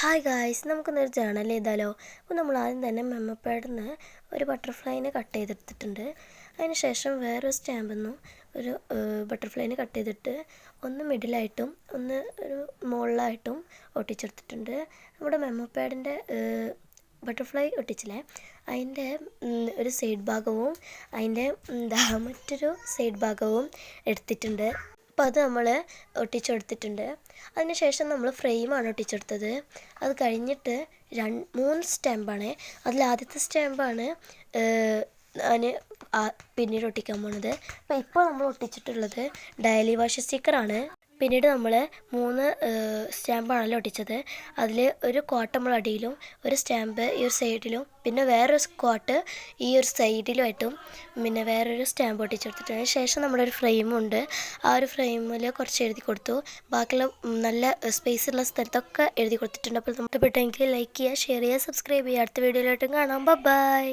Hi guys, നമുക്കൊന്നൊരു journal ചെയ്താലോ? അപ്പോൾ നമ്മൾ ആദ്യം തന്നെ മെമ്മോ പാഡിൽ നിന്ന് ഒരു ബട്ടർഫ്ലൈനെ കട്ട് ചെയ്തെടുത്തിട്ടുണ്ട്. അതിന് ശേഷം വേറൊരു സ്റ്റാമ്പിൽ നിന്നും ഒരു ബട്ടർഫ്ലൈനെ കട്ട് ചെയ്തിട്ട് ഒന്ന് മിഡിലായിട്ടും ഒന്ന് ഒരു മുകളിലായിട്ടും ഒട്ടിച്ചെടുത്തിട്ടുണ്ട്. നമ്മുടെ മെമ്മോ പാഡിൻ്റെ ബട്ടർഫ്ലൈ ഒട്ടിച്ചില്ലേ, അതിൻ്റെ ഒരു സൈഡ് ഭാഗവും അതിൻ്റെ മറ്റൊരു സൈഡ് ഭാഗവും എടുത്തിട്ടുണ്ട്. അപ്പോൾ അത് നമ്മൾ ഒട്ടിച്ചെടുത്തിട്ടുണ്ട്. അതിന് ശേഷം നമ്മൾ ഫ്രെയിമാണ് ഒട്ടിച്ചെടുത്തത്. അത് കഴിഞ്ഞിട്ട് 3 സ്റ്റാമ്പാണ്. അതിൽ ആദ്യത്തെ സ്റ്റാമ്പാണ് ഞാൻ പിന്നീട് ഒട്ടിക്കാൻ പോണത്. അപ്പോൾ ഇപ്പോൾ നമ്മൾ ഒട്ടിച്ചിട്ടുള്ളത് ഡെയിലി വാഷ് സ്റ്റിക്കറാണ്. പിന്നീട് നമ്മൾ 3 സ്റ്റാമ്പാണല്ലോ ഒട്ടിച്ചത്. അതിൽ ഒരു കോട്ട് നമ്മൾ അടിയിലും, ഒരു സ്റ്റാമ്പ് ഈ ഒരു സൈഡിലും, പിന്നെ വേറൊരു കോട്ട് ഈ ഒരു സൈഡിലുമായിട്ടും, പിന്നെ വേറൊരു സ്റ്റാമ്പ് ഒട്ടിച്ചെടുത്തിട്ടുണ്ട്. അതിന് ശേഷം നമ്മുടെ ഒരു ഫ്രെയിമുണ്ട്. ആ ഒരു ഫ്രെയിമിൽ കുറച്ച് എഴുതി കൊടുത്തു. ബാക്കിയുള്ള നല്ല സ്പേസ് ഉള്ള സ്ഥലത്തൊക്കെ എഴുതി കൊടുത്തിട്ടുണ്ട്. അപ്പോൾ ഇഷ്ടപ്പെട്ടെങ്കിൽ ലൈക്ക് ചെയ്യുക, ഷെയർ ചെയ്യുക, സബ്സ്ക്രൈബ് ചെയ്യുക. അടുത്ത വീഡിയോയിലോട്ടും കാണാം. ബൈ.